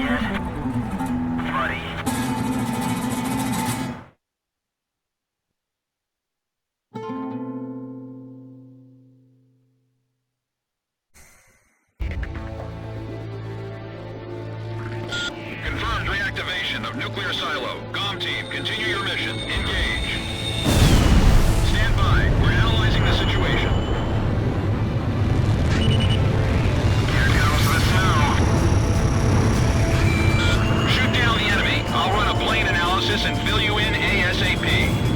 yet? Buddy. Confirmed reactivation of nuclear silo. COM team, continue your mission. Engage. Stand by. We're analyzing the situation. Here comes the snow. Shoot down the enemy. I'll run a plane analysis and fill you in ASAP.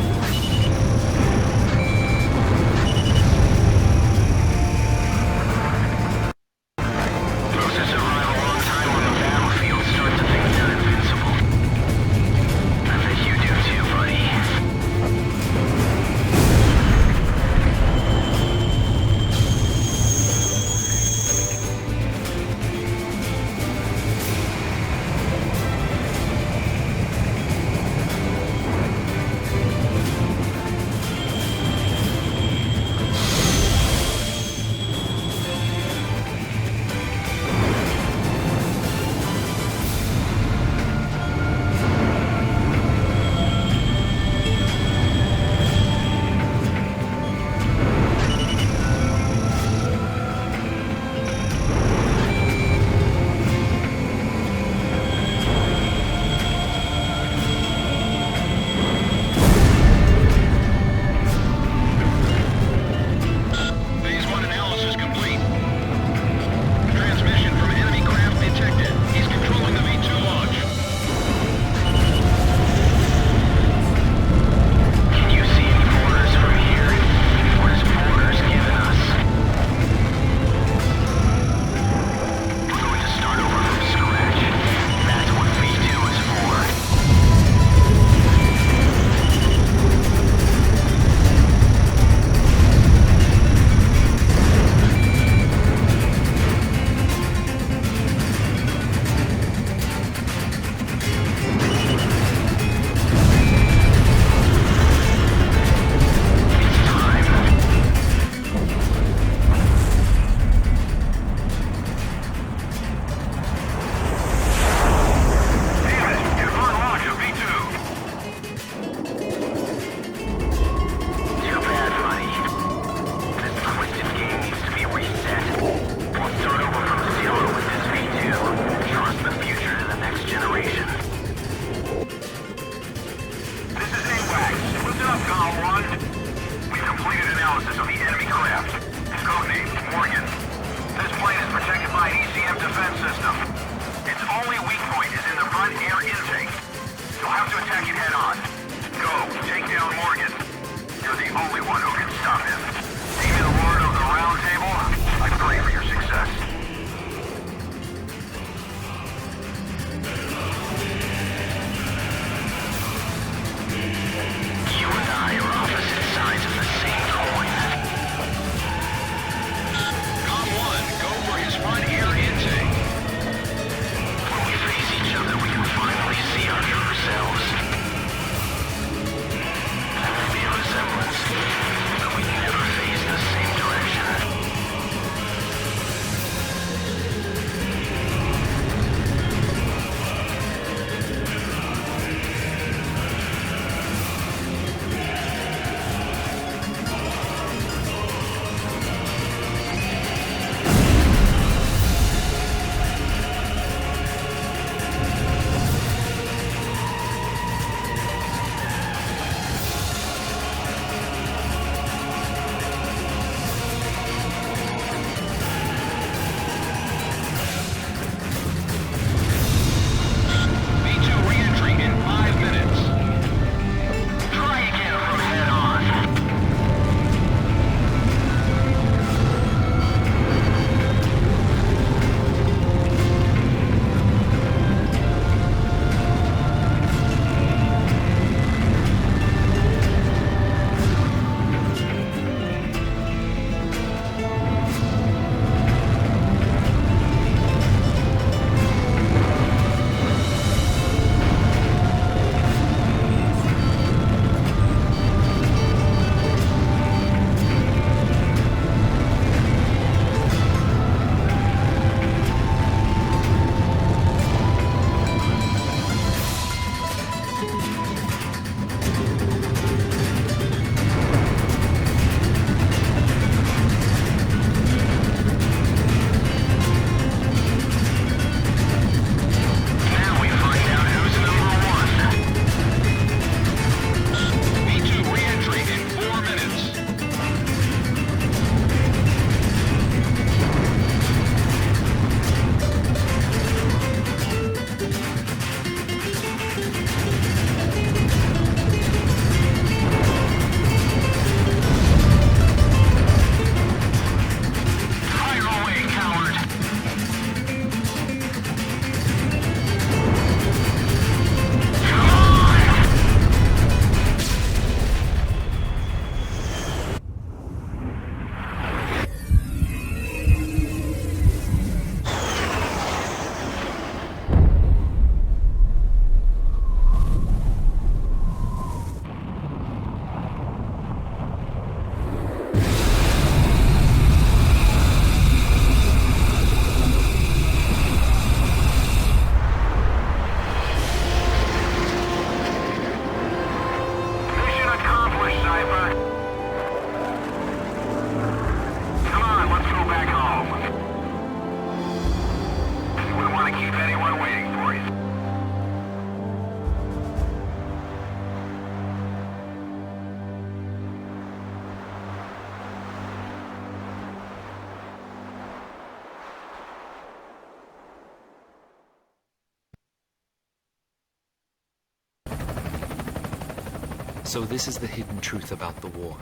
So this is the hidden truth about the war.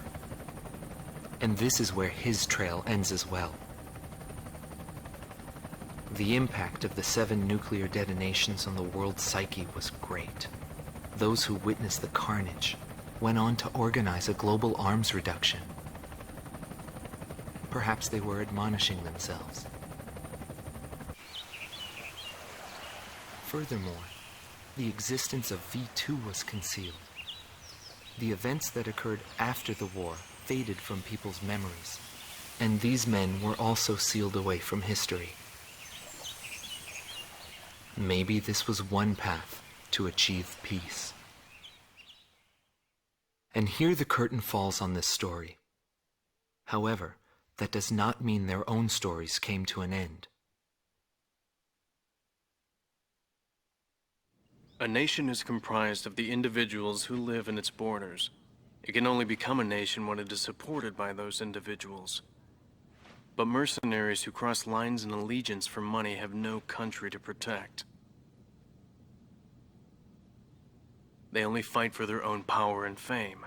And this is where his trail ends as well. The impact of the 7 nuclear detonations on the world's psyche was great. Those who witnessed the carnage went on to organize a global arms reduction. Perhaps they were admonishing themselves. Furthermore, the existence of V2 was concealed. The events that occurred after the war faded from people's memories, and these men were also sealed away from history. Maybe this was one path to achieve peace. And here the curtain falls on this story. However, that does not mean their own stories came to an end. A nation is comprised of the individuals who live in its borders. It can only become a nation when it is supported by those individuals. But mercenaries who cross lines in allegiance for money have no country to protect. They only fight for their own power and fame.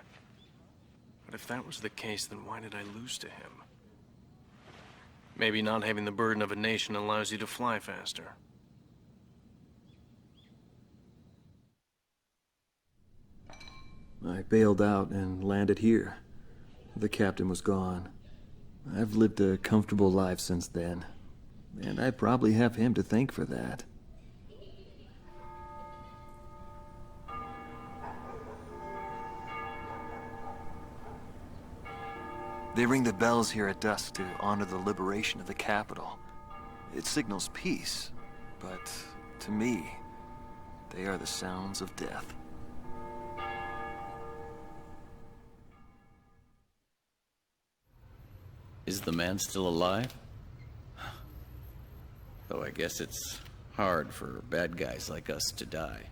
But if that was the case, then why did I lose to him? Maybe not having the burden of a nation allows you to fly faster. I bailed out and landed here. The captain was gone. I've lived a comfortable life since then, and I probably have him to thank for that. They ring the bells here at dusk to honor the liberation of the capital. It signals peace, but to me, they are the sounds of death. Is the man still alive? Though I guess it's hard for bad guys like us to die.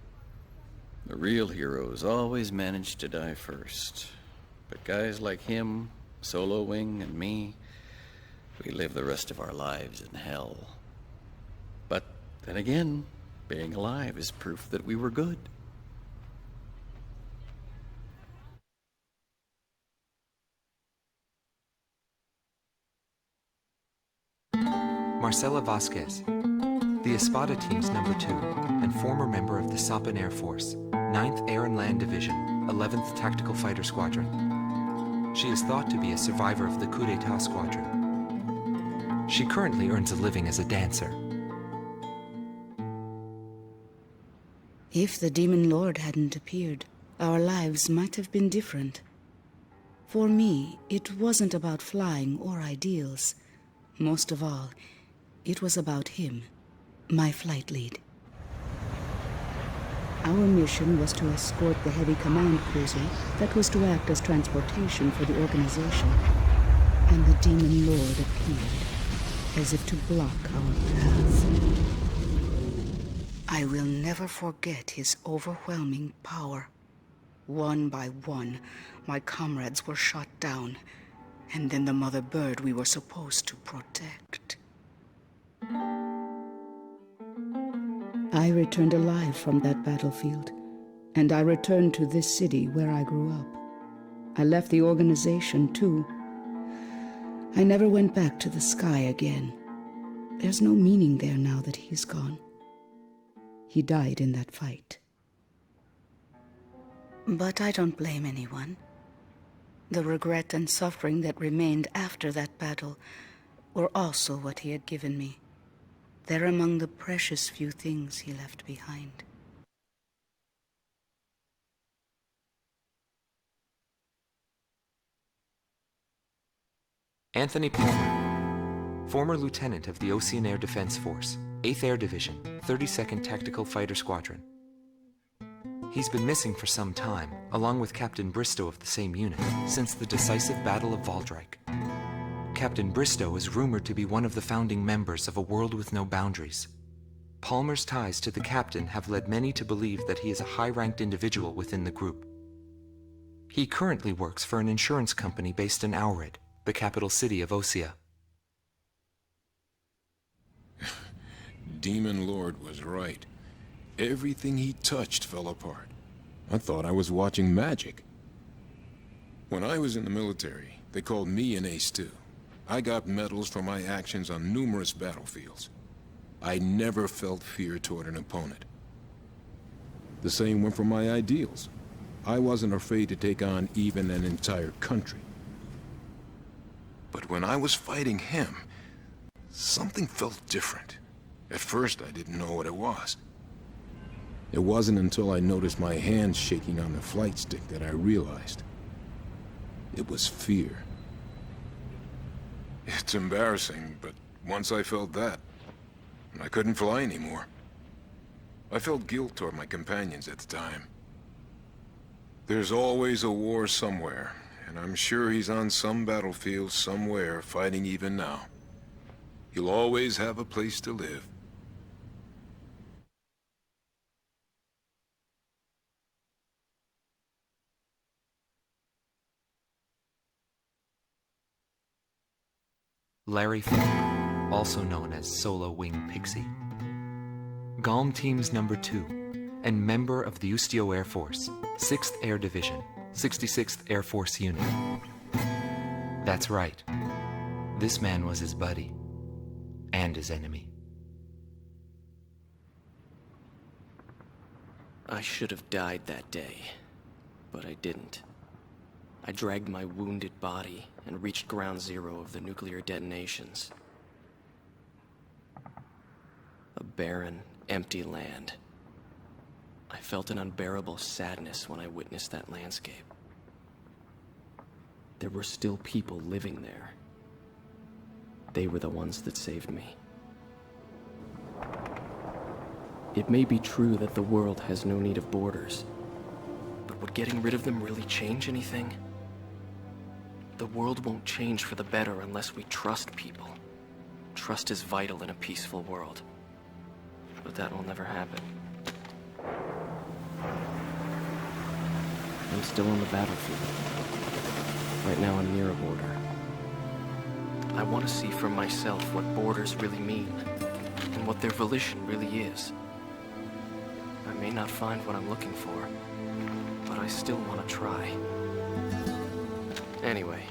The real heroes always manage to die first. But guys like him, Solo Wing, and me, we live the rest of our lives in hell. But then again, being alive is proof that we were good. Marcela Vasquez, the Espada team's number 2 and former member of the Sapan Air Force, 9th Air and Land Division, 11th Tactical Fighter Squadron. She is thought to be a survivor of the coup d'etat squadron. She currently earns a living as a dancer. If the Demon Lord hadn't appeared, our lives might have been different. For me, it wasn't about flying or ideals. Most of all, it was about him, my flight lead. Our mission was to escort the heavy command cruiser that was to act as transportation for the organization. And the Demon Lord appeared, as if to block our path. I will never forget his overwhelming power. One by one, my comrades were shot down, and then the mother bird we were supposed to protect. I returned alive from that battlefield, and I returned to this city where I grew up. I left the organization, too. I never went back to the sky again. There's no meaning there now that he's gone. He died in that fight. But I don't blame anyone. The regret and suffering that remained after that battle were also what he had given me. They're among the precious few things he left behind. Anthony Palmer, former lieutenant of the Ocean Air Defense Force, 8th Air Division, 32nd Tactical Fighter Squadron. He's been missing for some time, along with Captain Bristow of the same unit, since the decisive Battle of Valdreich. Captain Bristow is rumored to be one of the founding members of A World with No Boundaries. Palmer's ties to the captain have led many to believe that he is a high-ranked individual within the group. He currently works for an insurance company based in Aurid, the capital city of Osea. Demon Lord was right. Everything he touched fell apart. I thought I was watching magic. When I was in the military, they called me an ace too. I got medals for my actions on numerous battlefields. I never felt fear toward an opponent. The same went for my ideals. I wasn't afraid to take on even an entire country. But when I was fighting him, something felt different. At first, I didn't know what it was. It wasn't until I noticed my hands shaking on the flight stick that I realized. It was fear. It's embarrassing, but once I felt that, I couldn't fly anymore. I felt guilt toward my companions at the time. There's always a war somewhere, and I'm sure he's on some battlefield somewhere fighting even now. He'll always have a place to live. Larry Fink, also known as Solo Wing Pixie. GALM Team's number 2, and member of the Ustio Air Force, 6th Air Division, 66th Air Force Unit. That's right. This man was his buddy, and his enemy. I should have died that day, but I didn't. I dragged my wounded body and reached ground zero of the nuclear detonations. A barren, empty land. I felt an unbearable sadness when I witnessed that landscape. There were still people living there. They were the ones that saved me. It may be true that the world has no need of borders, but would getting rid of them really change anything? The world won't change for the better unless we trust people. Trust is vital in a peaceful world. But that will never happen. I'm still on the battlefield. Right now I'm near a border. I want to see for myself what borders really mean, and what their volition really is. I may not find what I'm looking for, but I still want to try. Anyway,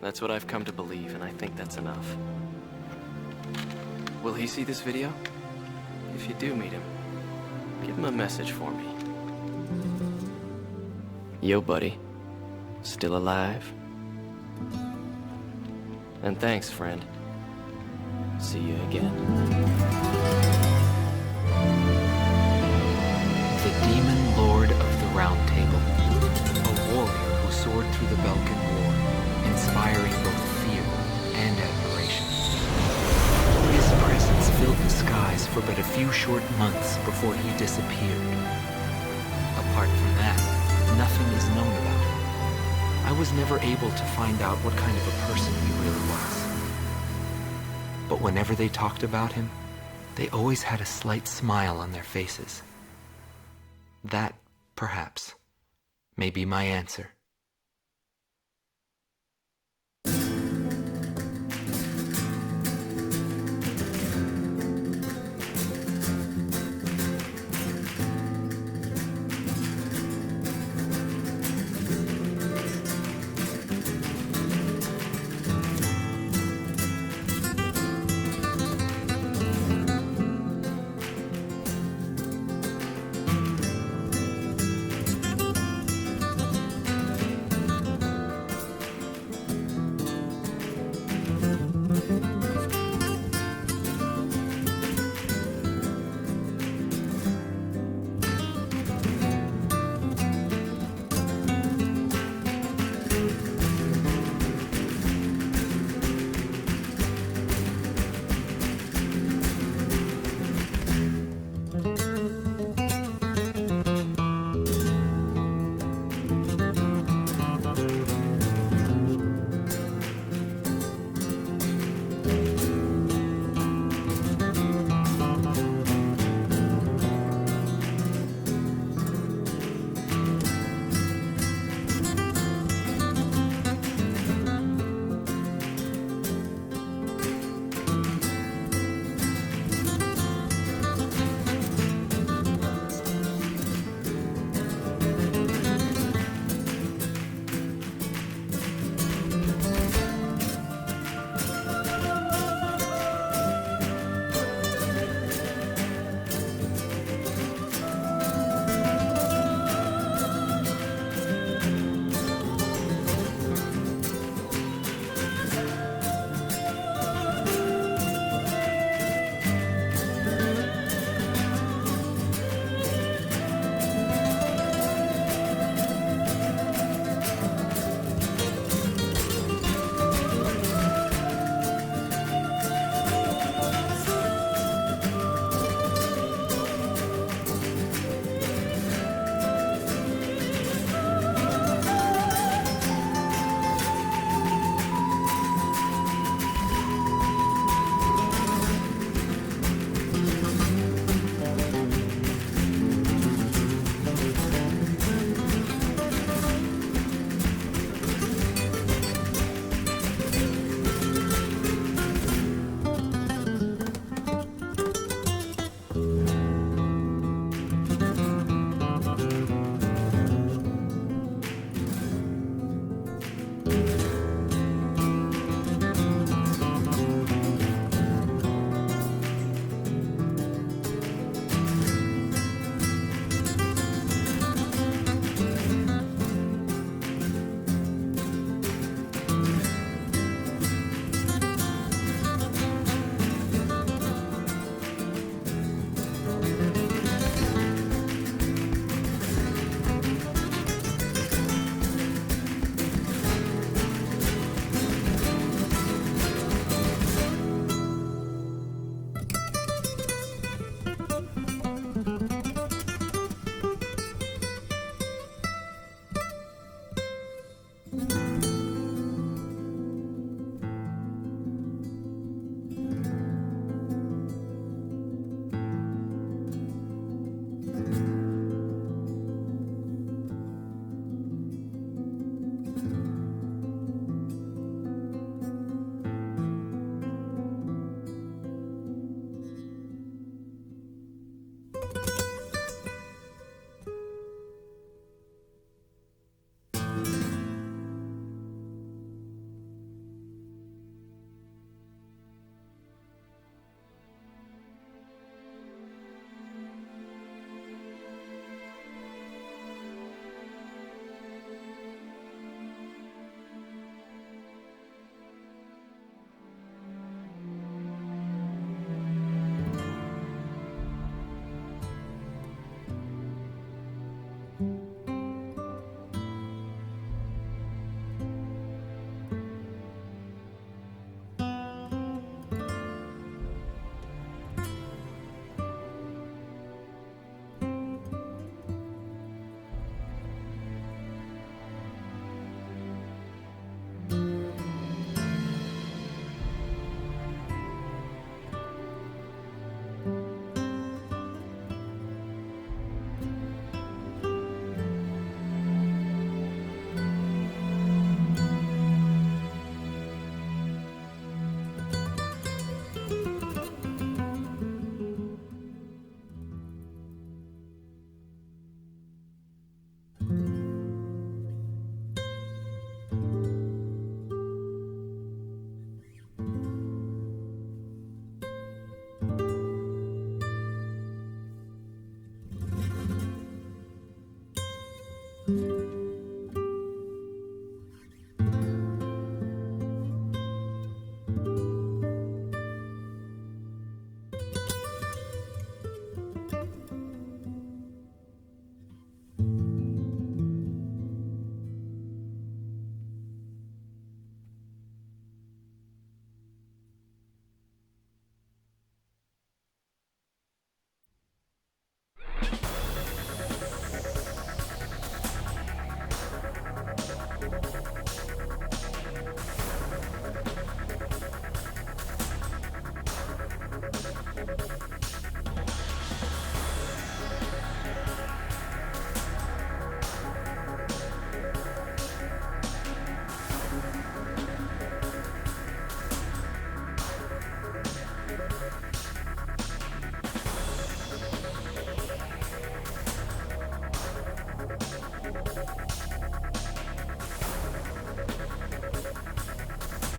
that's what I've come to believe, and I think that's enough. Will he see this video? If you do meet him, give him a message for me. Yo, buddy. Still alive? And thanks, friend. See you again. The Demon Lord of the Round Table. A warrior who soared through the Balkan War, inspiring both fear and admiration. His presence filled the skies for but a few short months before he disappeared. Apart from that, nothing is known about him. I was never able to find out what kind of a person he really was. But whenever they talked about him, they always had a slight smile on their faces. That, perhaps, may be my answer.